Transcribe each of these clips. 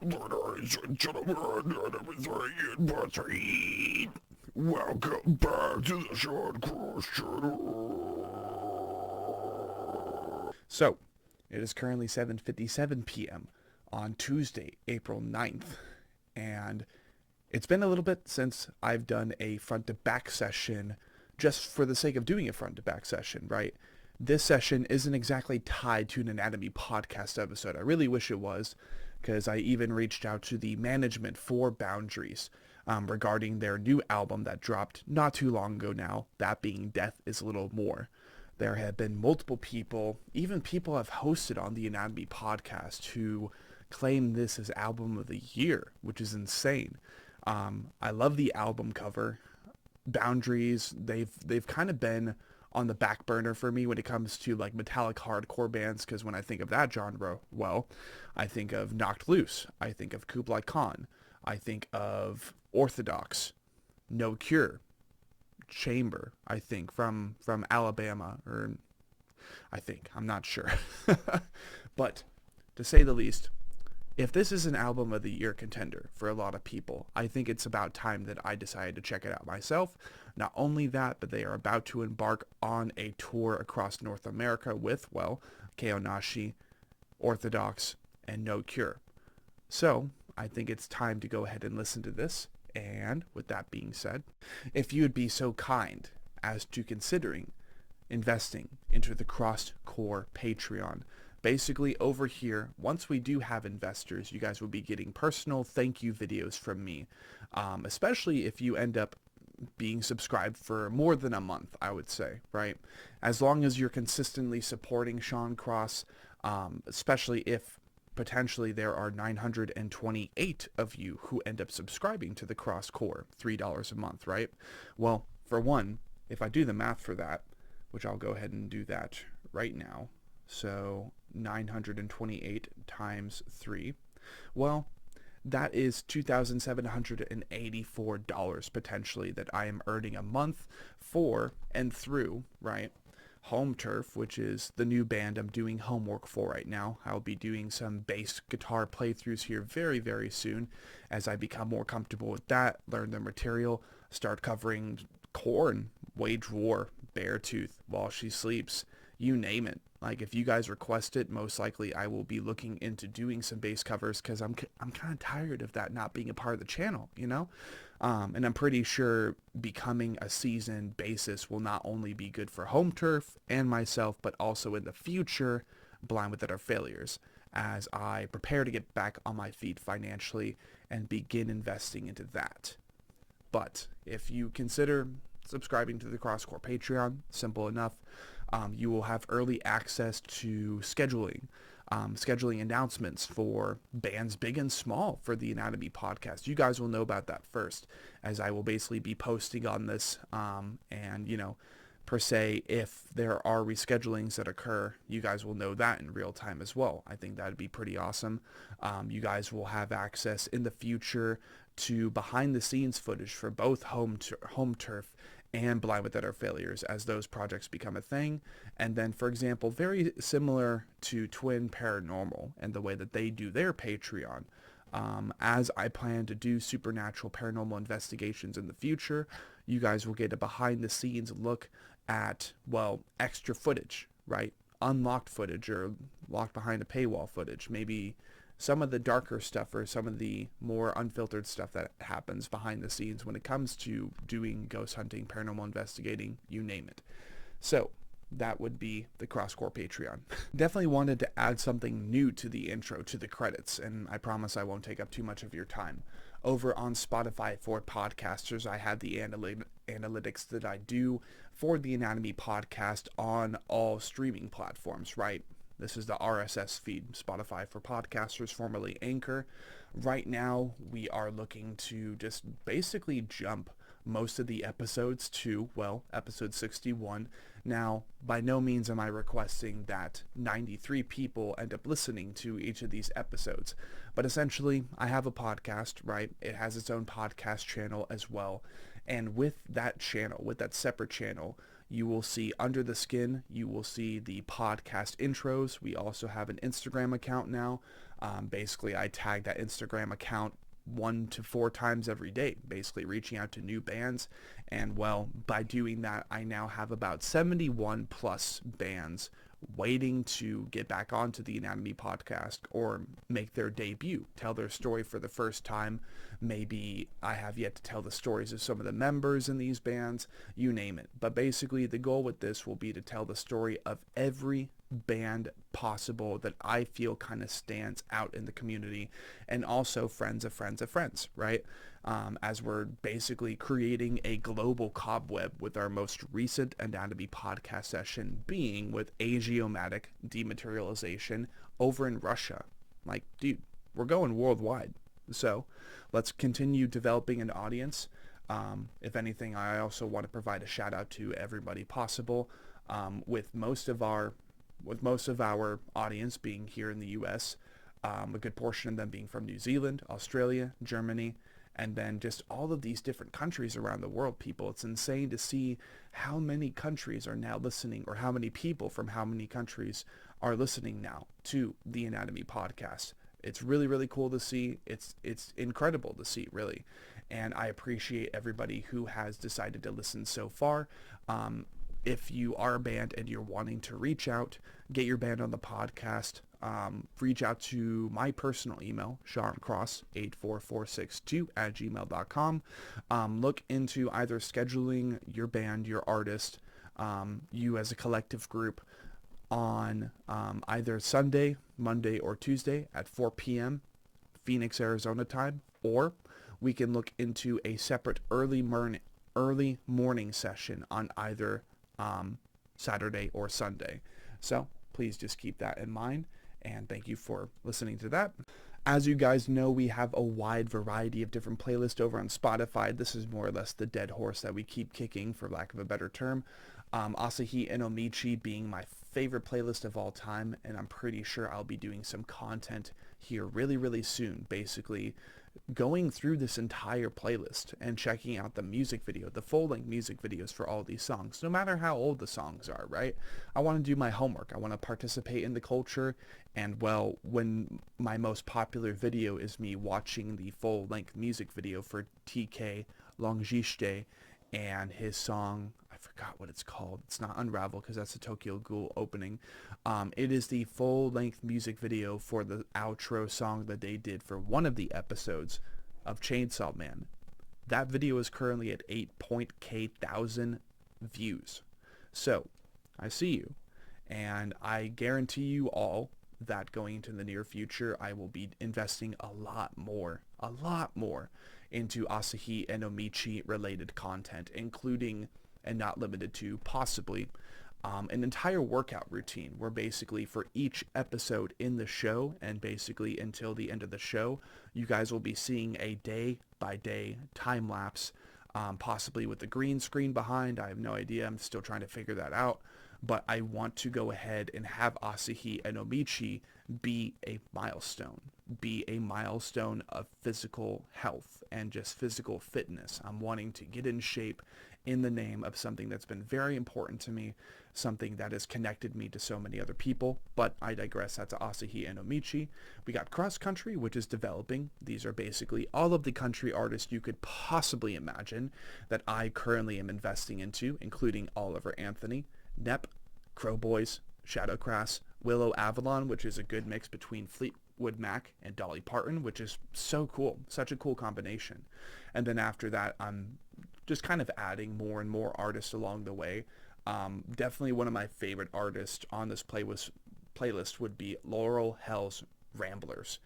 Ladies and gentlemen, and everything in between, welcome back to the Sean Cross Channel. So, it is currently 7:57 p.m. on Tuesday, April 9th, and it's been a little bit since I've done a front-to-back session just for the sake of doing a front-to-back session, right? This session isn't exactly tied to an anatomy podcast episode. I really wish it was, because I even reached out to the management for Boundaries regarding their new album that dropped not too long ago now, that being Death is a Little More. There have been multiple people, even people I've hosted on the Anatomy podcast, who claim this as album of the year, which is insane. I love the album cover. Boundaries, they've kind of been on the back burner for me when it comes to like metallic hardcore bands, because when I think of that genre, well, I think of Knocked Loose, I think of Kublai Khan, I think of Orthodox, No Cure, Chamber, I think from Alabama, or I'm not sure. But to say the least, if this is an album of the year contender for a lot of people, I think it's about time that I decided to check it out myself. Not only that, but they are about to embark on a tour across North America with, well, Keonashi, Orthodox, and No Cure. So, I think it's time to go ahead and listen to this. And with that being said, if you would be so kind as to considering investing into the Crosscore Patreon. Basically, over here, once we do have investors, you guys will be getting personal thank you videos from me, especially if you end up being subscribed for more than a month, I would say, right? As long as you're consistently supporting Sean Cross, especially if potentially there are 928 of you who end up subscribing to the Crosscore, $3 a month, right? Well, for one, if I do the math for that, which I'll go ahead and do that right now, so 928 times 3. Well, that is $2,784 potentially that I am earning a month for and through, right? Home Turf, which is the new band I'm doing homework for right now. I'll be doing some bass guitar playthroughs here very, very soon as I become more comfortable with that, learn the material, start covering Korn, Wage War, Beartooth, While She Sleeps, you name it. Like, if you guys request it, most likely I will be looking into doing some bass covers, because I'm kind of tired of that not being a part of the channel, you know? And I'm pretty sure becoming a seasoned bassist will not only be good for Home Turf and myself, but also in the future, Blind Without Our Failures, as I prepare to get back on my feet financially and begin investing into that. But if you consider subscribing to the Crosscore Patreon, simple enough. You will have early access to scheduling announcements for bands big and small for the Anatomy podcast. You guys will know about that first, as I will basically be posting on this, and, you know, per se, if there are reschedulings that occur, you guys will know that in real time as well. I think that'd be pretty awesome. You guys will have access in the future to behind the scenes footage for both Home Turf and Blind Without Our Failures as those projects become a thing. And then, for example, very similar to Twin Paranormal and the way that they do their Patreon, as I plan to do supernatural paranormal investigations in the future, you guys will get a behind the scenes look at, well, extra footage, right? Unlocked footage or locked behind a paywall footage, maybe some of the darker stuff or some of the more unfiltered stuff that happens behind the scenes when it comes to doing ghost hunting, paranormal investigating, you name it. So that would be the Crosscore Patreon. Definitely wanted to add something new to the intro, to the credits, and I promise I won't take up too much of your time. Over on Spotify for podcasters, I had the analytics that I do for the Anatomy podcast on all streaming platforms, right? This is the RSS feed, Spotify for podcasters, formerly Anchor. Right now, we are looking to just basically jump most of the episodes to, well, episode 61. Now, by no means am I requesting that 93 people end up listening to each of these episodes. But essentially, I have a podcast, right? It has its own podcast channel as well. And with that channel, with that separate channel, You will see Under the Skin. You will see the podcast intros. We also have an Instagram account now. Basically, I tag that Instagram account 1 to 4 times every day, basically reaching out to new bands. And well, by doing that, I now have about 71 plus bands waiting to get back onto the Anatomy podcast or make their debut, tell their story for the first time. Maybe I have yet to tell the stories of some of the members in these bands, you name it. But basically the goal with this will be to tell the story of every band possible that I feel kind of stands out in the community, and also friends of friends of friends, right? As we're basically creating a global cobweb with our most recent Anatomy podcast session being with Agiomatic Dematerialization over in Russia. Like, dude, we're going worldwide. So let's continue developing an audience. If anything, I also want to provide a shout out to everybody possible, with most of our audience being here in the U.S., a good portion of them being from New Zealand, Australia, Germany, and then just all of these different countries around the world, people. It's insane to see how many countries are now listening, or how many people from how many countries are listening now to the Anatomy podcast. It's really, really cool to see. It's incredible to see, really. And I appreciate everybody who has decided to listen so far. If you are a band and you're wanting to reach out, get your band on the podcast, reach out to my personal email, seancross84462@gmail.com. Look into either scheduling your band, your artist, you as a collective group on either Sunday, Monday, or Tuesday at 4 p.m. Phoenix, Arizona time, or we can look into a separate early morning session on either Saturday or Sunday. So please just keep that in mind, and thank you for listening to that. As you guys know, we have a wide variety of different playlists over on Spotify. This is more or less the dead horse that we keep kicking, for lack of a better term. Asahi and Omichi being my favorite playlist of all time, and I'm pretty sure I'll be doing some content here really, really soon, basically going through this entire playlist and checking out the music video, the full-length music videos for all these songs, no matter how old the songs are, right? I want to do my homework. I want to participate in the culture, and well, when my most popular video is me watching the full-length music video for TK Longiste and his song, I forgot what it's called. It's not Unravel, because that's the Tokyo Ghoul opening. It is the full-length music video for the outro song that they did for one of the episodes of Chainsaw Man. That video is currently at 8,000 views. So, I see you. And I guarantee you all that going into the near future, I will be investing a lot more into Asahi and Omichi related content, including, and not limited to, possibly an entire workout routine where basically for each episode in the show, and basically until the end of the show, you guys will be seeing a day by day time lapse, possibly with the green screen behind. I have no idea. I'm still trying to figure that out. But I want to go ahead and have Asahi and Omichi be a milestone of physical health and just physical fitness. I'm wanting to get in shape in the name of something that's been very important to me, something that has connected me to so many other people. But I digress. That's Asahi and Omichi. We got Cross Country, which is developing. These are basically all of the country artists you could possibly imagine that I currently am investing into, including Oliver Anthony, Nep, Crow Boys, Shadowcrass, Willow Avalon, which is a good mix between Fleetwood Mac and Dolly Parton, which is so cool, such a cool combination. And then after that, I'm just kind of adding more and more artists along the way. Definitely one of my favorite artists on this playlist would be Laurel Hell's Ramblers.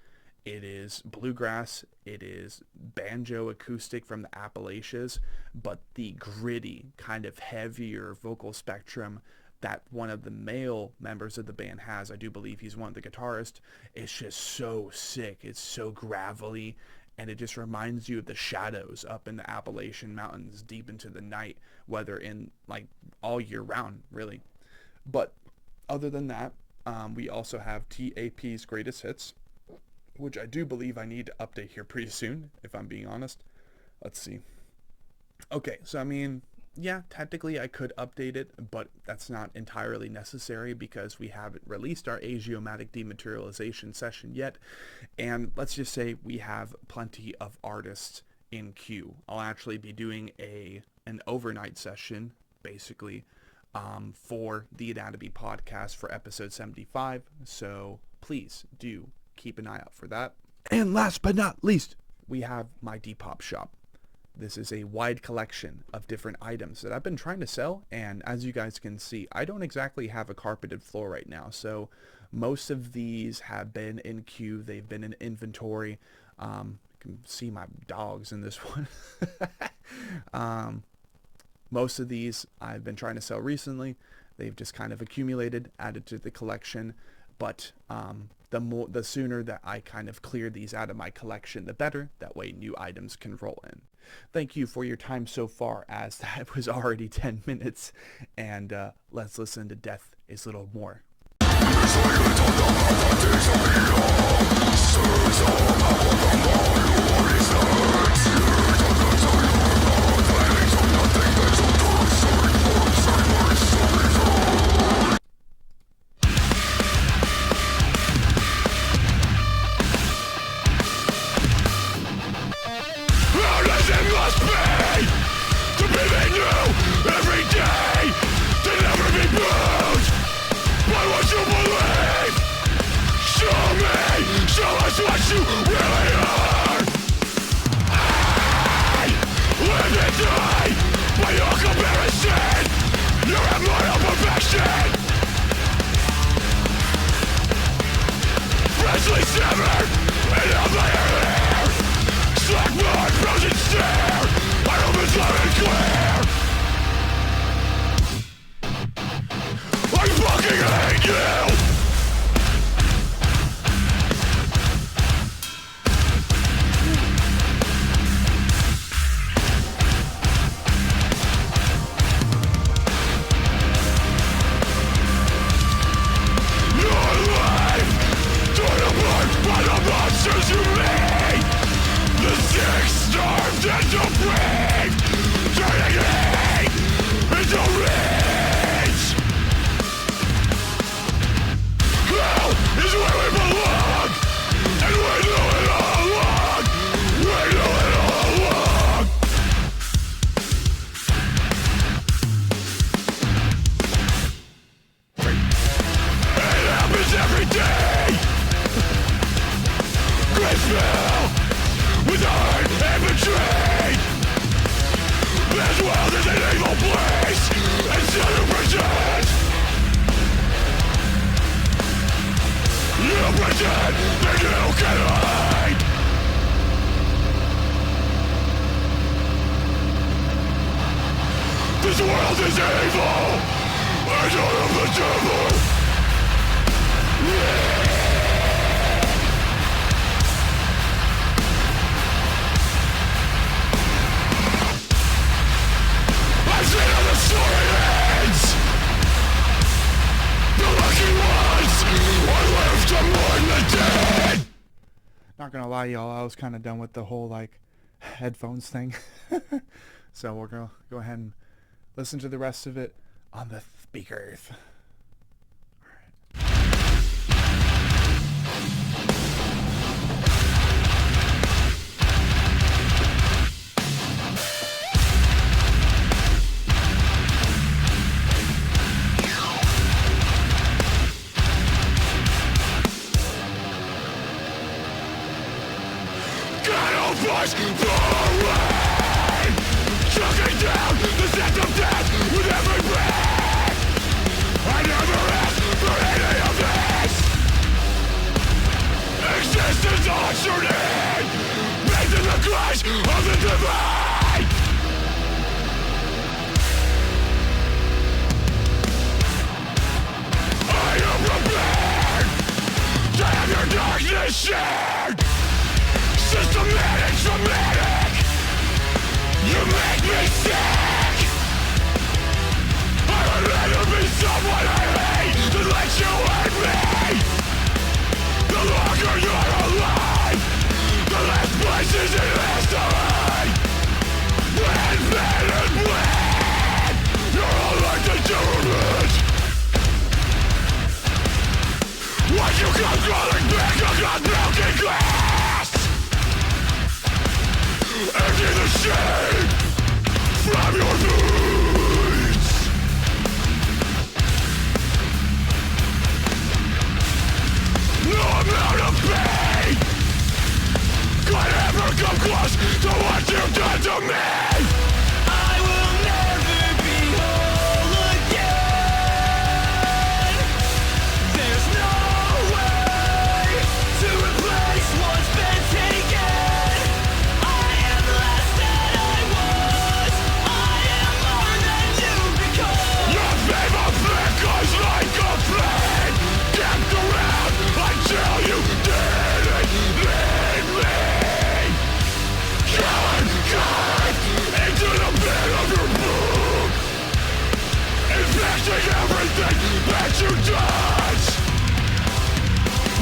It is bluegrass, it is banjo acoustic from the Appalachians, but the gritty, kind of heavier vocal spectrum that one of the male members of the band has, I do believe he's one of the guitarists, it's just so sick. It's so gravelly, and it just reminds you of the shadows up in the Appalachian Mountains deep into the night, whether in like all year round, really. But other than that, we also have TAP's Greatest Hits, which I do believe I need to update here pretty soon, if I'm being honest. Let's see. Okay, so I mean, yeah, technically I could update it, but that's not entirely necessary because we haven't released our Asiomatic dematerialization session yet. And let's just say we have plenty of artists in queue. I'll actually be doing an overnight session, basically, for the Anatomy podcast for episode 75. So please do keep an eye out for that. And last but not least, we have my Depop shop. This is a wide collection of different items that I've been trying to sell, and as you guys can see, I don't exactly have a carpeted floor right now, so most of these have been in queue, they've been in inventory. You can see my dogs in this one. Most of these I've been trying to sell recently. They've just kind of accumulated, added to the collection, but the sooner that I kind of clear these out of my collection, the better. That way new items can roll in. Thank you for your time so far, as that was already 10 minutes, and let's listen to Death is Little More. This world is evil, and out of the devil. I've seen how the story ends. The lucky ones are left to mourn the dead. Not gonna lie, y'all, I was kind of done with the whole like headphones thing. So we're gonna go ahead and listen to the rest of it on the speakers. Push forward, choking down the scent of death with every breath. I never asked for any of this. Existence ushered in, bathed in the clash of the divine. I am prepared to have your darkness shared. Systematic, dramatic. You make me sick. I would rather be someone I hate than let you hurt me. The longer you're alive, the less places in history. And men and bleed. you come crawling back across broken glass. Empty the shade from your veins. No amount of pain could ever come close to what you've done to me. I will never be whole again. There's no way to replace what's been taken. I am less than I was. I am more than you become. Your favor flickers like a flame, kept around until you didn't need me. Killing God into the pit of your boot, infecting everything that you touch.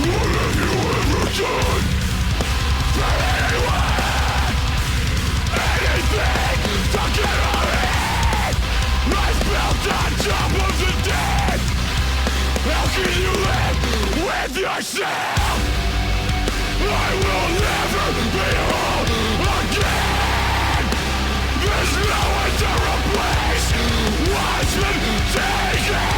What have you ever done for anyone? Anything to get on it? Life built on top of the dead. How can you live with yourself? I will never be whole again. There's no one to replace what's been taken.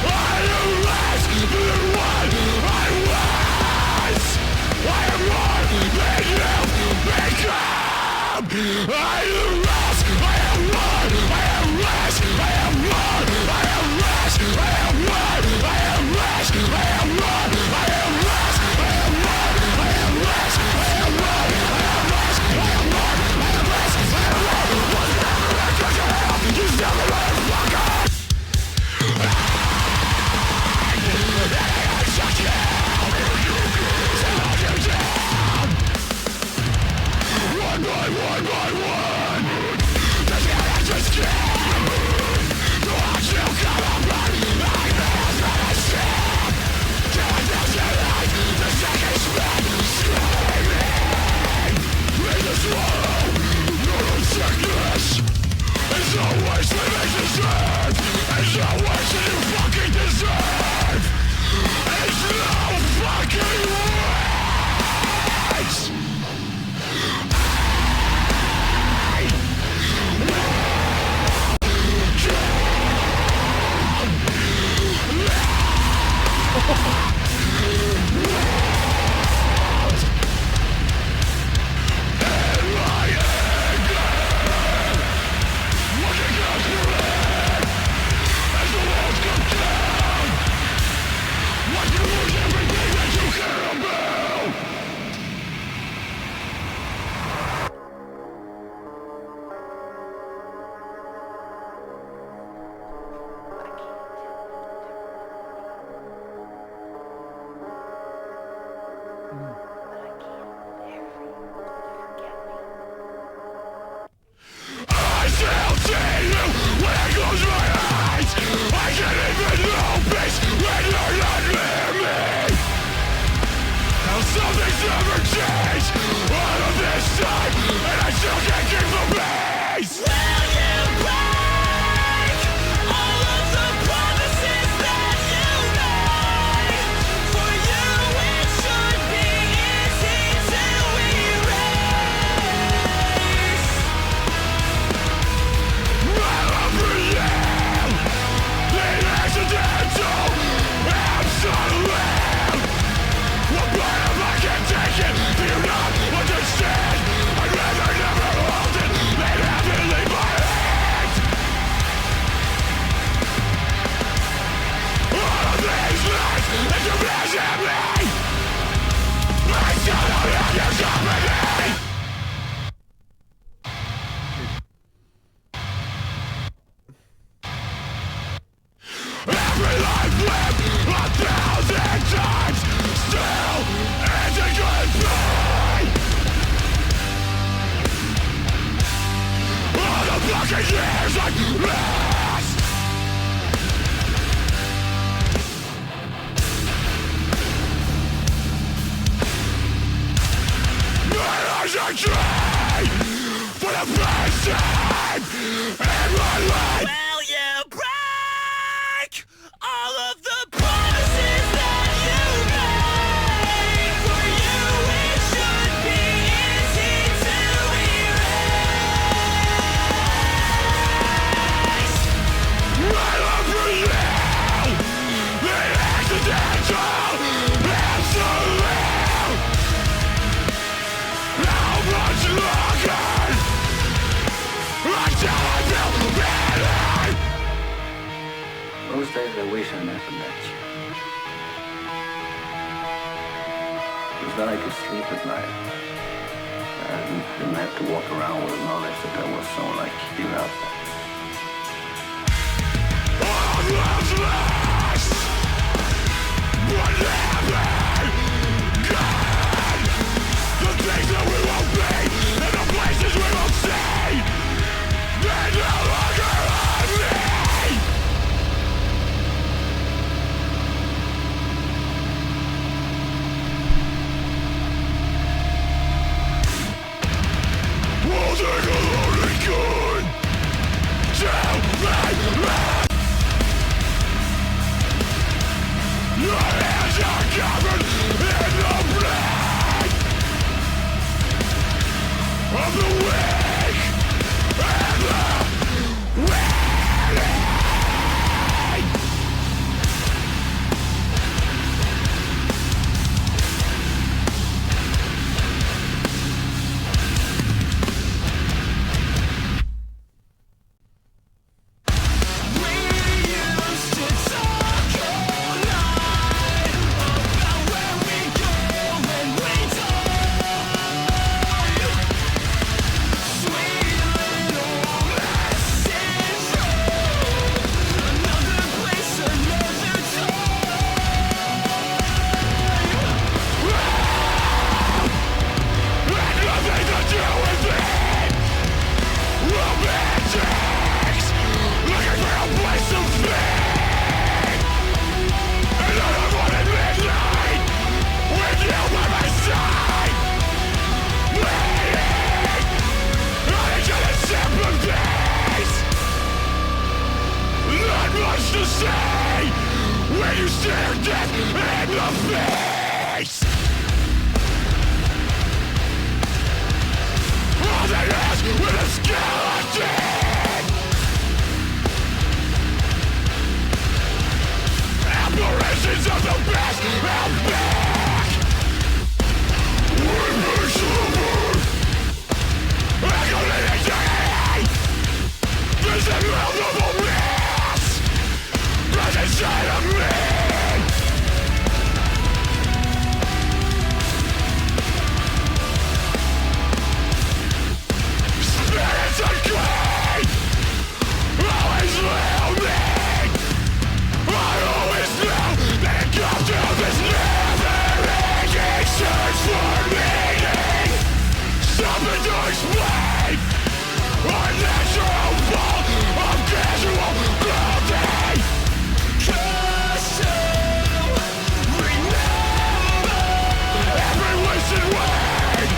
I am less than what I was. I am more than you've become. I am less, I am more, I am less, I am more, I am less, I am more, I am less, I am more, I am less, I am more, I am less, I am more, I am less, I am more, I am less, I am more. What's never left to help? You still the motherfucker. I shut you down. So I'll you down. One by one by one. The characters came. To watch you come apart. I feel that I see. Till I feel your light. The second spin. Screaming. In the swallow. Your own sickness. It's the worst that makes you serve. It's the worst that you fucking deserve. It's no fucking words. Something's never changed all of this time, and I still can't keep the peace. Will you break all of the promises that you made? For you it should be easy to erase. My love for you, the accidental, absolute. What part of I can take it? Do you not understand? I'd rather never hold it than have it leave my hand. All of these lies that you vision me, I still don't have your company. Every life lived 1,000 times still isn't goodbye. All the fucking years I've lost. My eyes are dry for the first time in my life. Will you break all of the promises that happiness. It was that I could sleep at night. And didn't have to walk around with the knowledge that there was someone like you out there. The things that we won't be, and the places we won't see, they're no longer on me. We'll take a loaded gun. Tell me, your hands are covered in the blood of the weak and the weary. We used to talk all night about where we go when we die. Sweet little message from another place, another time. And nothing to do with it. Romantics, looking for a place to fit. Another one at midnight, with you by my side. Waiting on each other's sympathies. Not much to say when you stare death in the face. All that is with a skeleton. Apparitions of the past out back. We push forward. Echoing eternity. This immovable mass grows inside of me. Spirits unclean, always looming. I always knew that it come to this never-ending search for meaning. Something to explain. A natural fall of casual clothing. Cause to remember every wasted word.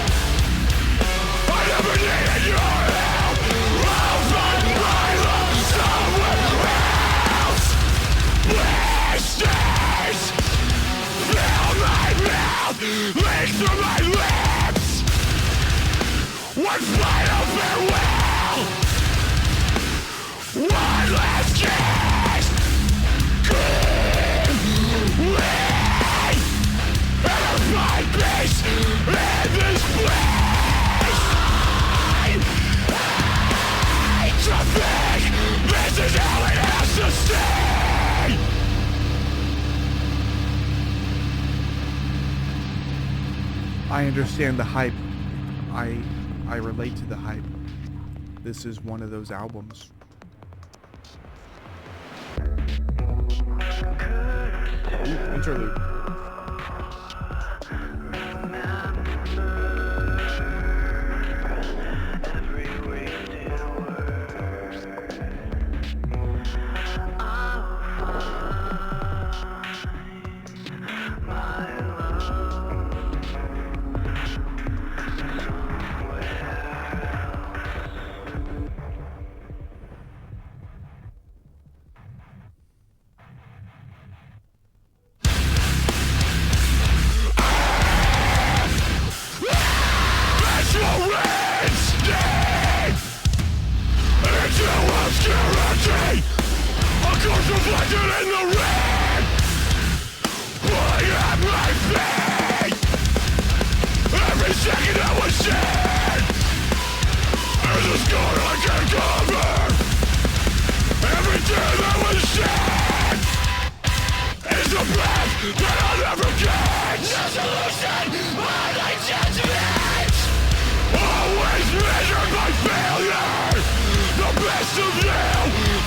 I never needed your help. I'll find my love somewhere else. Blisters fill my mouth, leak through my lips. One final farewell, one last kiss. Give me and find peace in this place. I to think this is how it has to stay. I understand the hype. I relate to the hype. This is one of those albums. Ooh, interlude. that I'll never get. No solution, only judgment. Always measured by failure. The best of you,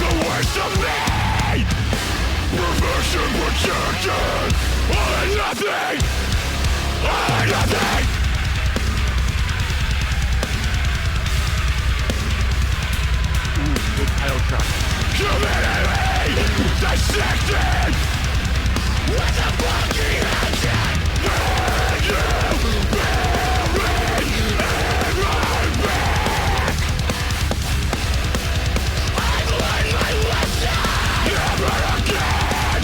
the worst of me. Perfection projected. All or nothing. All or nothing. Good title track. Humanity dissected with a funky action. And you buried in my back. I've learned my lesson. Never again.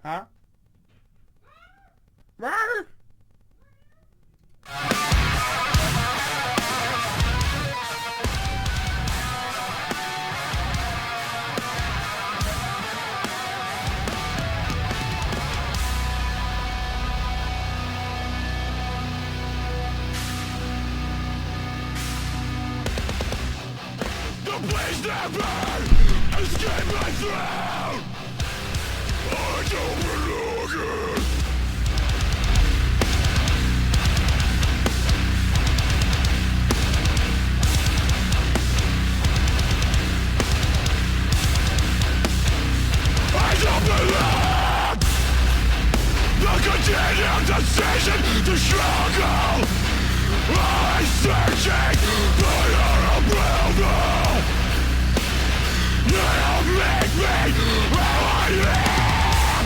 Huh? The blaze never escape my throne. I don't belong here. I don't belong. The continued decision to struggle. I'm searching for your approval. You'll make me who I am.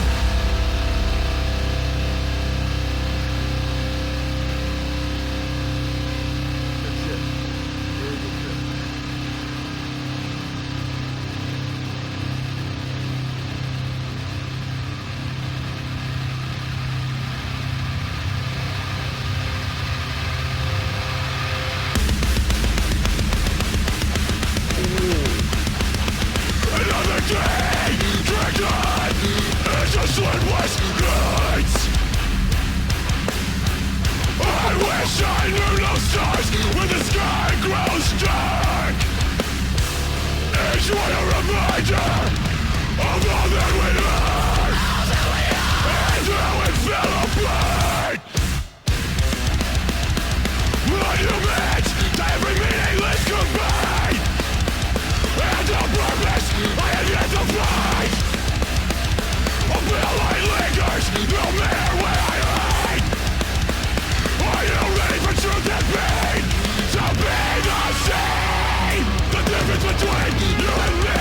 Good shit. Really good shit. Another day dragged on into sleepless nights. I wish I knew no stars when the sky grows dark. Each one a reminder of all that we are and how it fell apart. Monuments to every meaningless goodbye. And on purpose, I have yet to find a pale light lingers, no matter where I hide. Are you ready for truth and pain? To be the same. The difference between you and me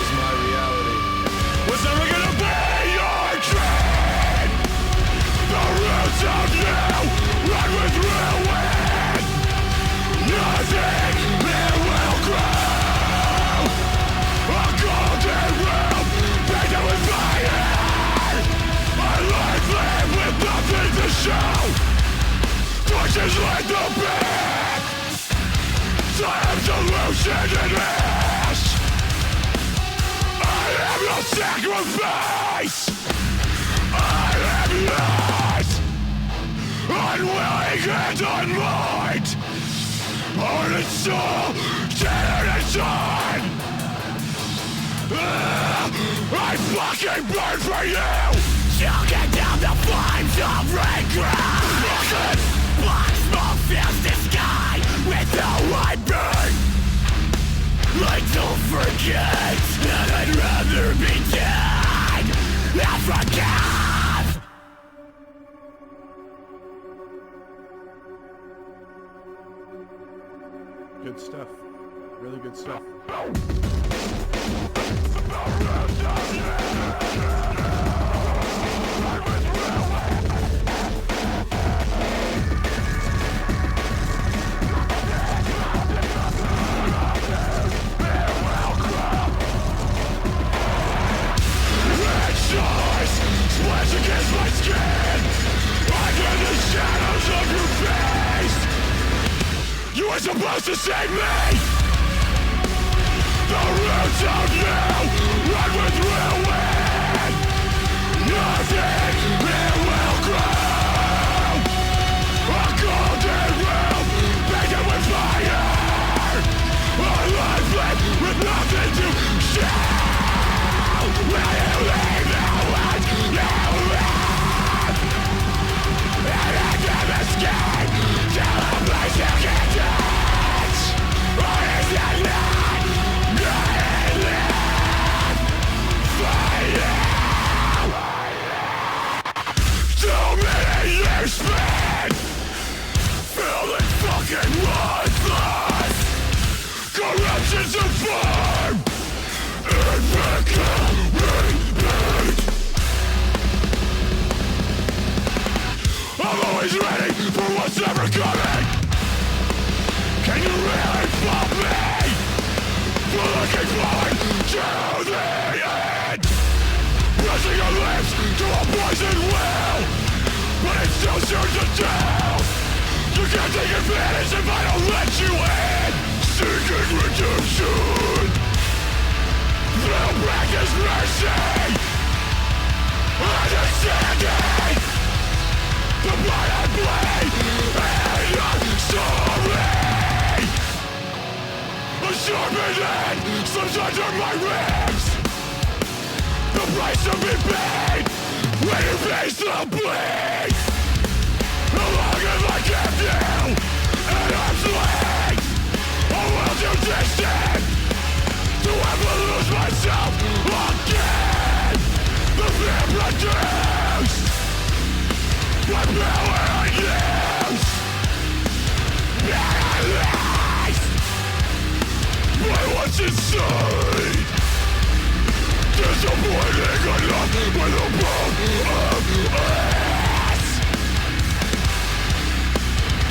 is my reality. Was never gonna be your dream. The roots of you run with ruin. Nothing here will grow. A golden room painted with fire. My life lived with nothing to show. Torches light the path. Time solution and ash. I am your sacrifice. I am yours. Unwilling and unmind. Heart and soul, shattered and torn. I fucking burn for you. Choking down the flames of regret. Black smoke fills the sky with how I burn. I don't forget that I'd rather be dead than forgive. Good stuff. Really good stuff. Splash against my skin. I get the shadows of your face. You were supposed to save me. The roots of you run with ruin. for what's ever coming. Can you really fault me for looking forward to the end? Pressing your lips to a poison well, but it still serves us down. You can't take advantage if I don't let you in. Seeking redemption, they'll practice mercy. Understanding the blood I bleed, and I'm sorry. A sharpened end slips under my ribs. The price to be paid when you face the bleed. How long have I kept you at arm's length? Or will you distant to ever lose myself again? The fear produced by power I use, paralyzed by what's inside. Disappointing enough by the bone of us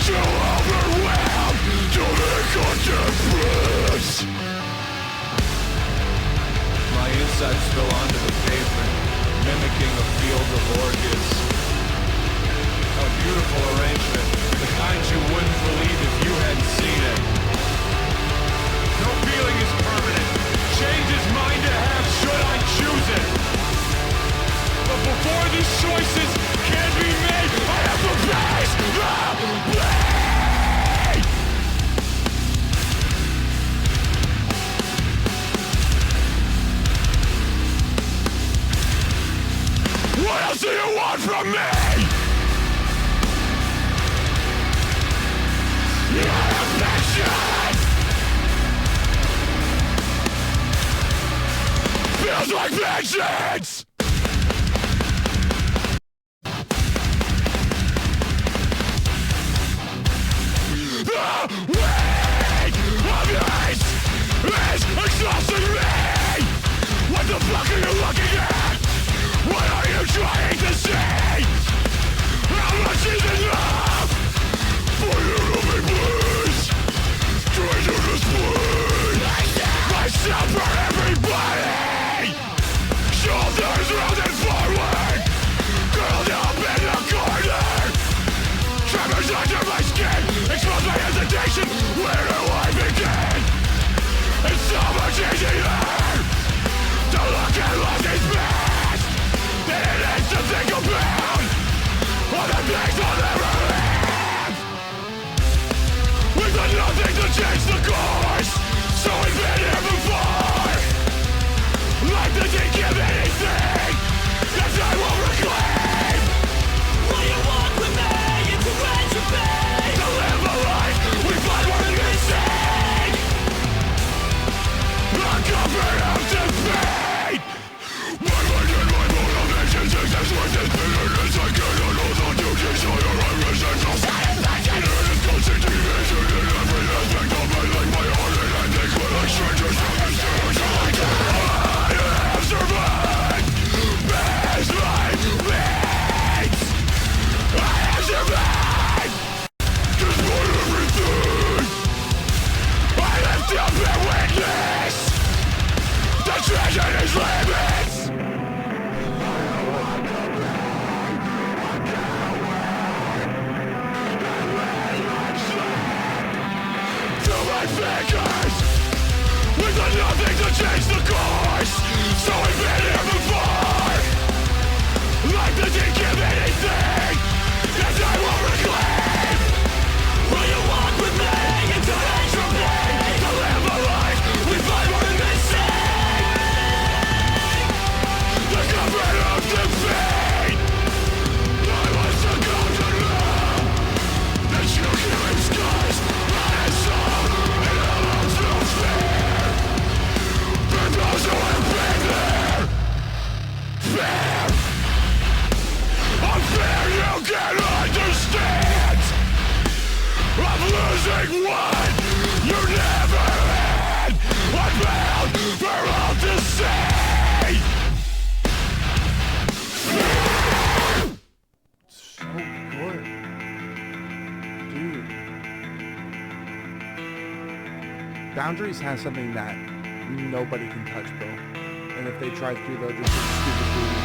to overwhelm, to make a difference. My insides spill onto the pavement, mimicking a field of orchids. A beautiful arrangement, the kind you wouldn't believe if you hadn't seen it. No feeling is permanent. Change is mine to have should I choose it. But before these choices can be made, I have to face the blame. What else do you want from me? Your affection feels like vengeance. The weight of yours is exhausting me. What the fuck are you looking at? What are you trying to say? How much is enough for you to be pleased? Try to display myself for everybody. Shoulders rounded forward, curled up in the corner. Tremors under my skin, expose my hesitation. Where do I begin? It's so much easier to look at what is best than it is to think about all the things I'll never live. We've done nothing to change the course, so we've been here before. Life doesn't give anything that time will reclaim. Will you walk with me into entropy? To live a life we find worth missing. The comfort of defeat. My mind and my motivations exist with this bitterness. I cannot hold on to desire. I resent all satisfaction. It is constant division in every aspect of my life. My heart and I think when I strangers Boundaries has something that nobody can touch, bro. And if they try to, they'll just get stupid booty.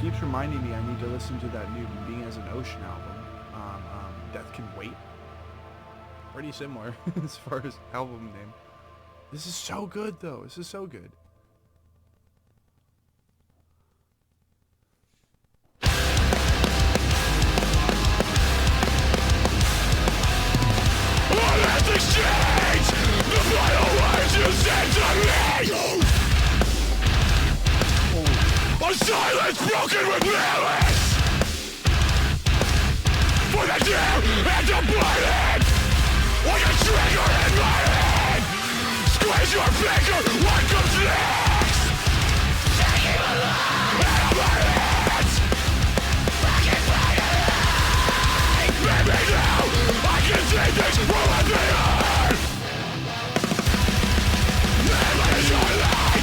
Keeps reminding me I need to listen to that new Being as an Ocean album. Death Can Wait. Pretty similar as far as album name. This is so good though. This is so good. Let's exchange the final words you said to me. A silence broken with malice. For the dear and the blighted, like a trigger in my head. Squeeze your finger, what comes next? Take it alive. Out of my hands. I can find it. Maybe now I can see things for what they are. Never is your life.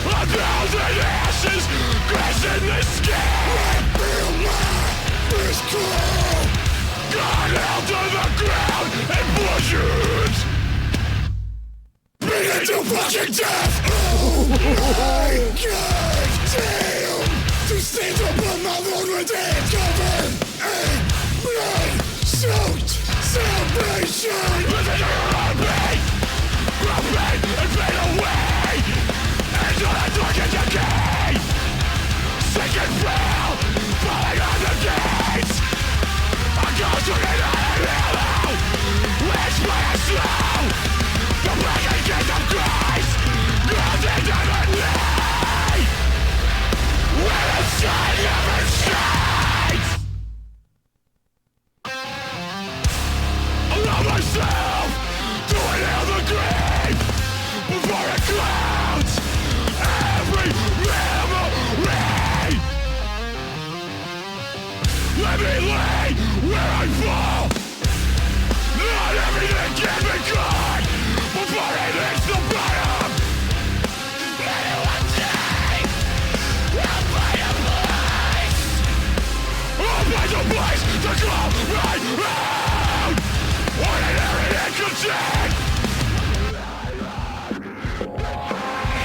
A thousand ashes, grass in the sky. Gone held to the ground and bushes. Beat it to fucking death. Oh my god, damn. To stand up on my own with hands covered in blood-soaked salvation. Listen to your own pain. Grow pain and fade away. Into the dark and decay. Sick and frail, falling on the gates. A ghost looking at a halo. Which by a slow. The blackened gates of Christ. Grounded in the night. where I fall. Not everything can be good, before it hits the bottom. Maybe one day I'll find a place. I'll find a place to call right out. Ordinary and content.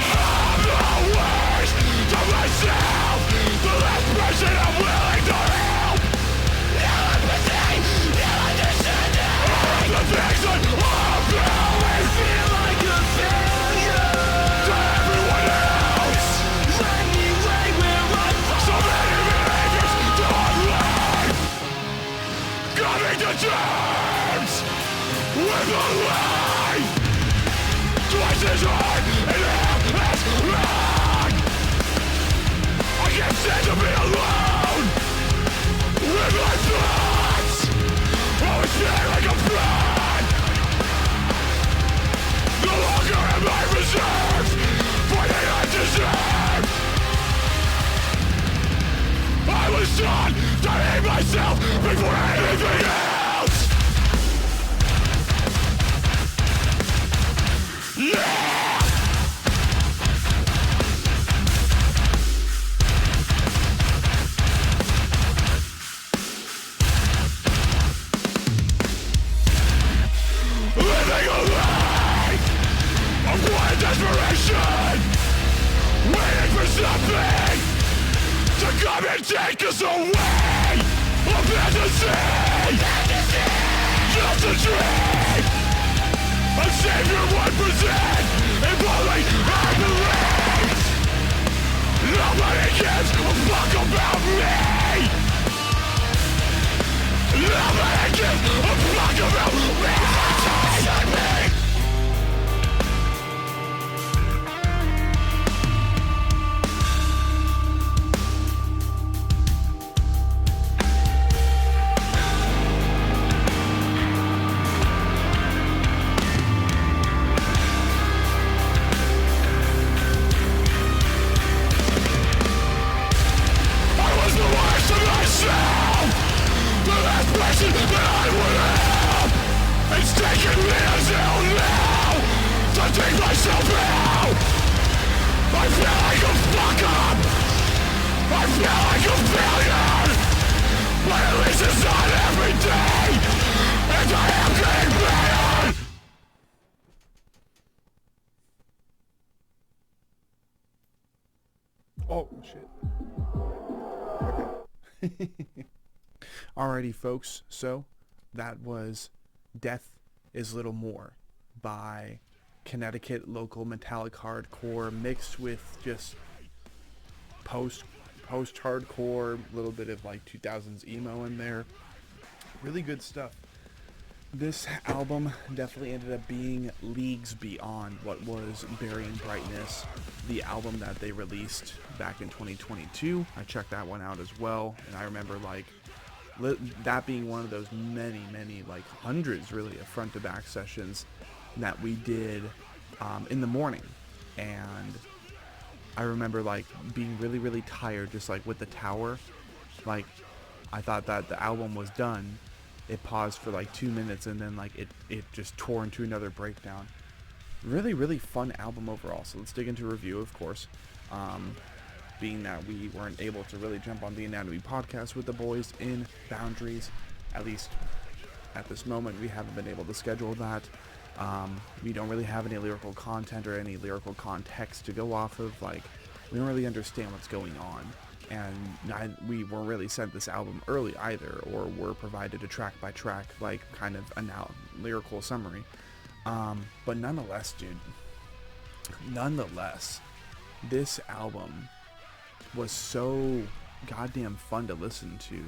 I'm the worst to myself, the last person I'm willing to help. You empathy, you understanding. All of the things that I'm doing feel like a failure to everyone else. Anyway, where I fall. So many behaviors to unlearn. Coming to terms with a life twice as hard and half as long. I can't stand to be alone with my thoughts. Always feeling like a fraud. No longer am I reserved for the undeserved. I was taught to hate myself before anything else. Yeah! Living a life of quiet desperation, waiting for something to come and take us away. A fantasy, just a dream. A savior 1%, if only I believed. Nobody gives a fuck about me. Nobody gives a fuck about me. It's taken me until now to take myself out. I feel like a fuck up. I feel like a failure. But at least it's not every day, and I am getting better. Oh, shit. Alrighty, folks. So, that was Death is Little More by Connecticut local metallic hardcore mixed with just post-hardcore, a little bit of like 2000s emo in there. Really good stuff. This album definitely ended up being leagues beyond what was Burying Brightness, the album that they released back in 2022. I checked that one out as well, and I remember like that being one of those many, like hundreds really of front to back sessions that we did in the morning. And I remember like being really tired, just like with the tower. Like I thought that the album was done. It paused for like 2 minutes and then like it just tore into another breakdown. Really fun album overall. So let's dig into a review, of course. Being that we weren't able to really jump on the Anatomy podcast with the boys in Boundaries, at least at this moment we haven't been able to schedule that. We don't really have any lyrical content or any lyrical context to go off of. Like, we don't really understand what's going on, and we weren't really sent this album early either, or were provided a track by track like kind of a lyrical summary. But nonetheless, dude, this album was so goddamn fun to listen to.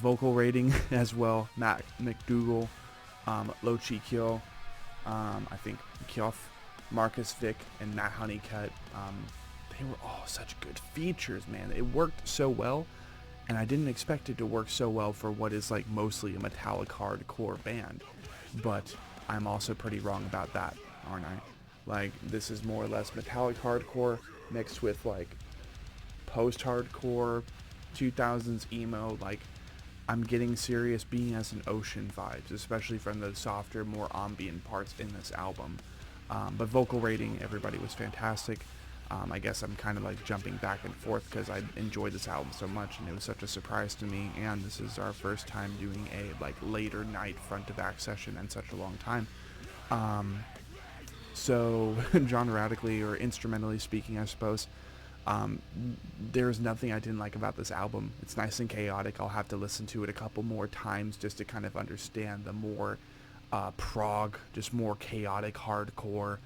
Vocal rating as well, Matt McDougall, Lochie Keogh, I think Keogh, Marcus Vik, and Matt Honeycutt. They were all such good features, man. It worked so well, and I didn't expect it to work so well for what is like mostly a metallic hardcore band. But I'm also pretty wrong about that, aren't I? Like, this is more or less metallic hardcore mixed with like post-hardcore, 2000s emo, like, I'm getting serious being as an ocean vibes, especially from the softer, more ambient parts in this album. But vocal rating, everybody was fantastic. I guess I'm kind of like jumping back and forth because I enjoyed this album so much and it was such a surprise to me, and this is our first time doing a like later night front to back session in such a long time. So genre-radically or instrumentally speaking, I suppose, there's nothing I didn't like about this album. It's nice and chaotic. I'll have to listen to it a couple more times just to kind of understand the more prog, just more chaotic hardcore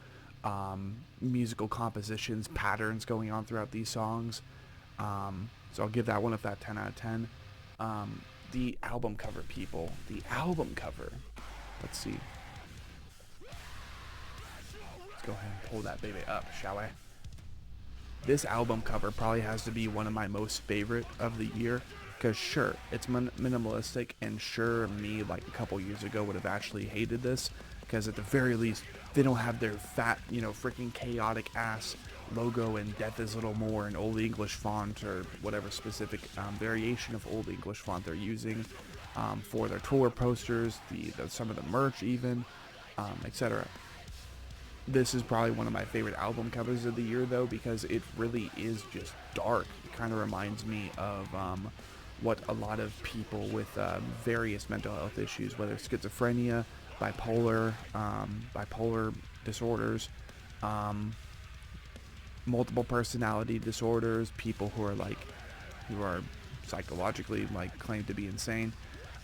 musical compositions, patterns going on throughout these songs. So I'll give that one of that 10 out of 10. The album cover, people. The album cover. Let's see. Let's go ahead and pull that baby up, shall we? This album cover probably has to be one of my most favorite of the year, because sure, it's minimalistic, and sure, me like a couple years ago would have actually hated this, because at the very least, they don't have their fat, freaking chaotic ass logo and Death is Little More in Old English font, or whatever specific variation of Old English font they're using for their tour posters, some of the merch even, etc. This is probably one of my favorite album covers of the year, though, because it really is just dark. It kind of reminds me of what a lot of people with various mental health issues, whether schizophrenia, bipolar disorders, multiple personality disorders, people who are psychologically claimed to be insane.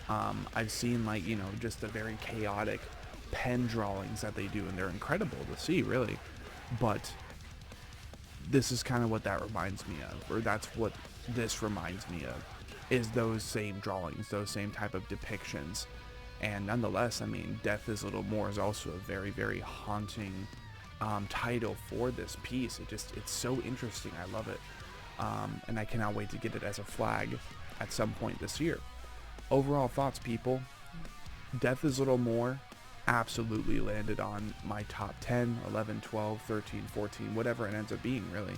I've seen just the very chaotic pen drawings that they do, and they're incredible to see, really. But this is kind of what that reminds me of, or that's what this reminds me of, is those same drawings, those same type of depictions. And nonetheless, I mean, Death is Little More is also a very, very haunting title for this piece. It's so interesting. I love it. And I cannot wait to get it as a flag at some point this year. Overall thoughts, people. Death is Little More absolutely landed on my top 10, 11, 12, 13, 14, whatever it ends up being, really.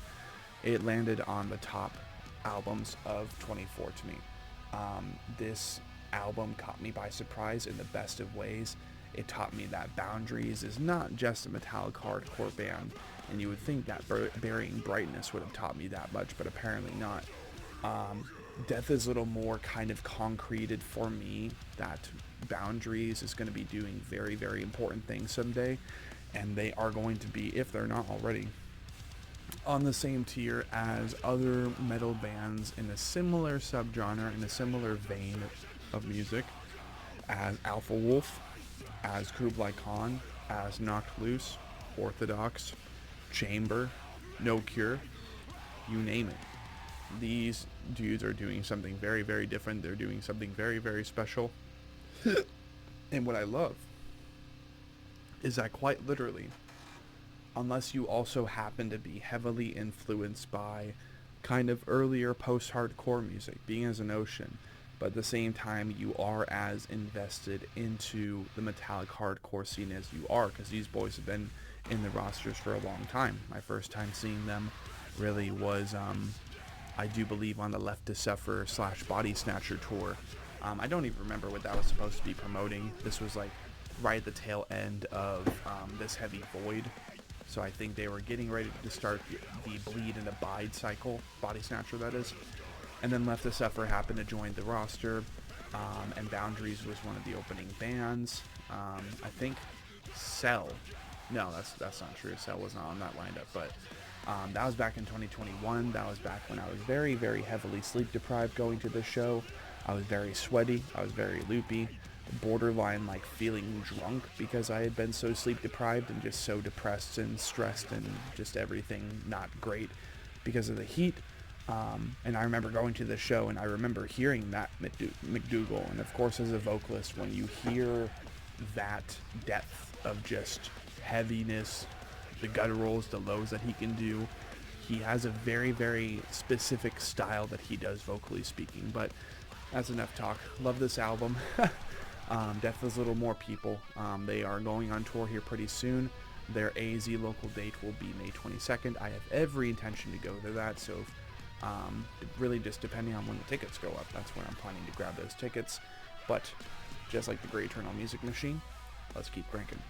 It landed on the top albums of 24 to me. This album caught me by surprise in the best of ways. It taught me that Boundaries is not just a metallic hardcore band, and you would think that Burying Brightness would have taught me that much, but apparently not. Death is Little More kind of concreted for me that Boundaries is going to be doing very, very important things someday, and they are going to be, if they're not already, on the same tier as other metal bands in a similar subgenre, in a similar vein of music, as Alpha Wolf, as Kublai Khan, as Knocked Loose, Orthodox, Chamber, No Cure, you name it. These dudes are doing something very, very different. They're doing something very, very special. And what I love is that quite literally, unless you also happen to be heavily influenced by kind of earlier post-hardcore music, being as an ocean, but at the same time you are as invested into the metallic hardcore scene as you are, because these boys have been in the rosters for a long time. My first time seeing them really was I do believe on the Left to Suffer / Body Snatcher tour. I don't even remember what that was supposed to be promoting. This was like right at the tail end of this Heavy Void. So I think they were getting ready to start the Bleed and Abide cycle, Body Snatcher that is. And then Left to Suffer happened to join the roster, and Boundaries was one of the opening bands. I think Cell. No, that's not true. Cell was not on that lineup, but that was back in 2021. That was back when I was very, very heavily sleep deprived going to the show. I was very sweaty. I was very loopy, borderline feeling drunk because I had been so sleep deprived and just so depressed and stressed and just everything not great because of the heat. And I remember going to the show and I remember hearing Matt McDougall. And of course, as a vocalist, when you hear that depth of just heaviness, the gutturals, the lows that he can do, he has a very, very specific style that he does vocally speaking. But that's enough talk. Love this album. Death is Little More, people. They are going on tour here pretty soon. Their AZ local date will be May 22nd. I have every intention to go to that, so Really just depending on when the tickets go up. That's when I'm planning to grab those tickets. But just like the Great Eternal Music Machine, let's keep cranking.